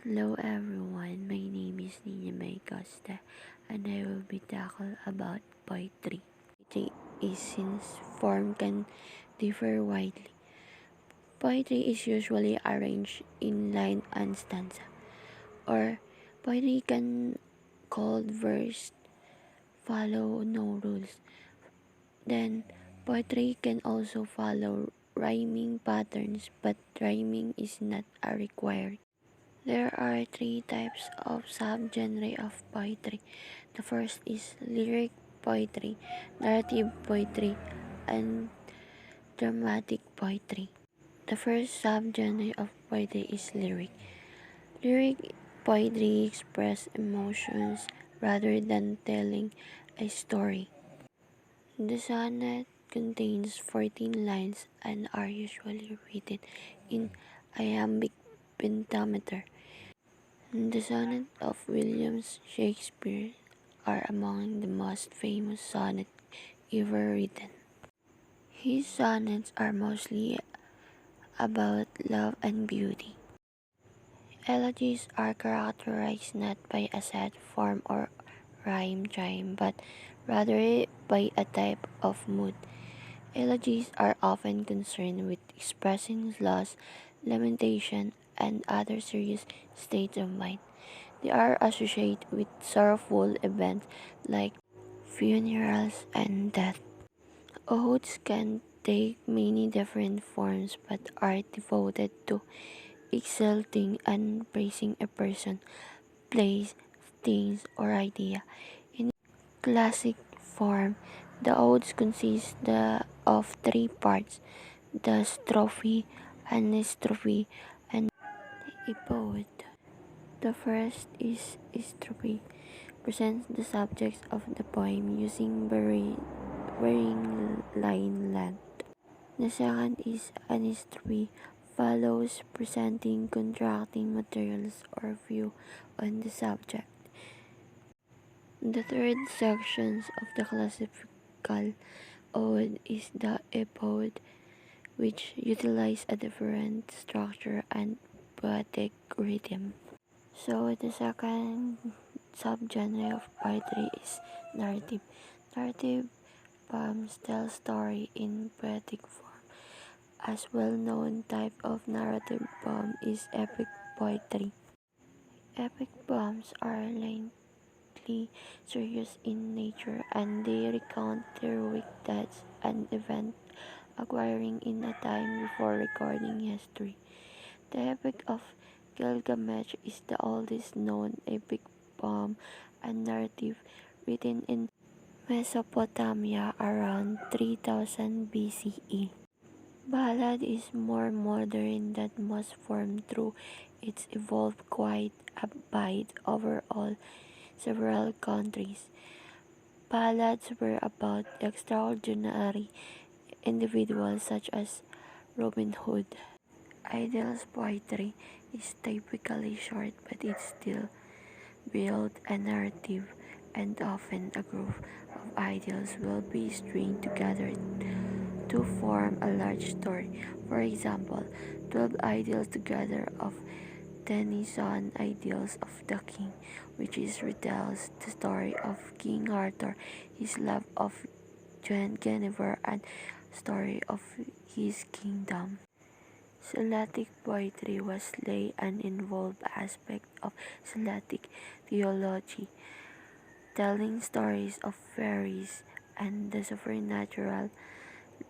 Hello everyone, my name is Nina May Costa and I will be tackle about poetry. Poetry is since form can differ widely. Poetry is usually arranged in line and stanza, or poetry can called verse follow no rules. Then poetry can also follow rhyming patterns, but rhyming is not a required. There are three types of subgenre of poetry. The first is lyric poetry, narrative poetry, and dramatic poetry. The first subgenre of poetry is lyric. Lyric poetry expresses emotions rather than telling a story. The sonnet contains 14 lines and are usually written in iambic pentameter. The sonnets of William Shakespeare are among the most famous sonnets ever written. His sonnets are mostly about love and beauty. Elegies are characterized not by a set form or rhyme chime, but rather by a type of mood. Elegies are often concerned with expressing loss, lamentation, and other serious states of mind. They are associated with sorrowful events like funerals and death. Odes can take many different forms but are devoted to exalting and praising a person, place, things, or idea. In classic form, the odes consist of three parts: the strophe, anastrophe, and epode. The first is strophe, presents the subjects of the poem using varying line length. The second is anastrophe, follows presenting contracting materials or view on the subject. The third section of the classical ode is the epode, which utilize a different structure and poetic rhythm. So the second subgenre of poetry is narrative. Narrative poems tell story in poetic form. As well-known type of narrative poem is epic poetry. Epic poems are lengthy, serious in nature, and they recount heroic deeds and events occurring in a time before recording history. The Epic of Gilgamesh is the oldest known epic poem and narrative written in Mesopotamia around 3000 BCE. Ballad is more modern than most forms through its evolved quite a bit overall several countries. Ballads were about extraordinary individuals such as Robin Hood. Idylls poetry is typically short, but it still builds a narrative, and often a group of idylls will be stringed together to form a large story. For example, 12 Idylls Together of Tennyson Idylls of the King, which retells the story of King Arthur, his love of Guinevere, and story of his kingdom. Celtic poetry was lay and involved aspect of Celtic theology, telling stories of fairies and the supernatural.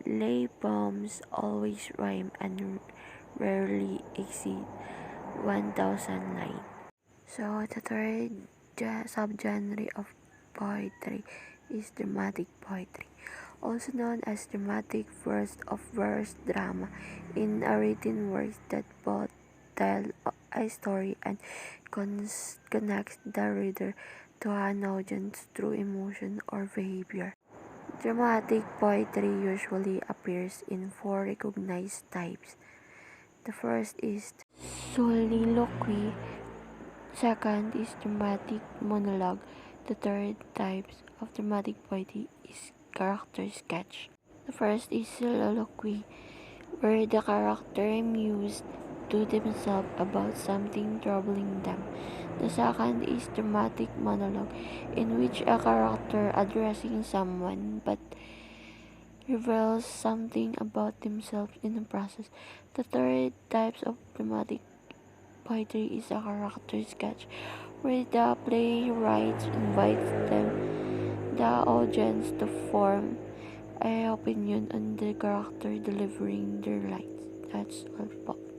Lay poems always rhyme and rarely exceed 1,000 lines. So the third subgenre of poetry is dramatic poetry, also known as dramatic verse of verse drama, in a written work that both tell a story and connects the reader to an audience through emotion or behavior. Dramatic poetry usually appears in four recognized types. The first is soliloquy, second is dramatic monologue. The third type of dramatic poetry is character sketch. The first is soliloquy, where the character muse to themselves about something troubling them. The second is dramatic monologue, in which a character addressing someone but reveals something about themselves in the process. The third type of dramatic poetry is a character sketch, where the playwright invites the audience to form an opinion on the character delivering their lines. That's all po.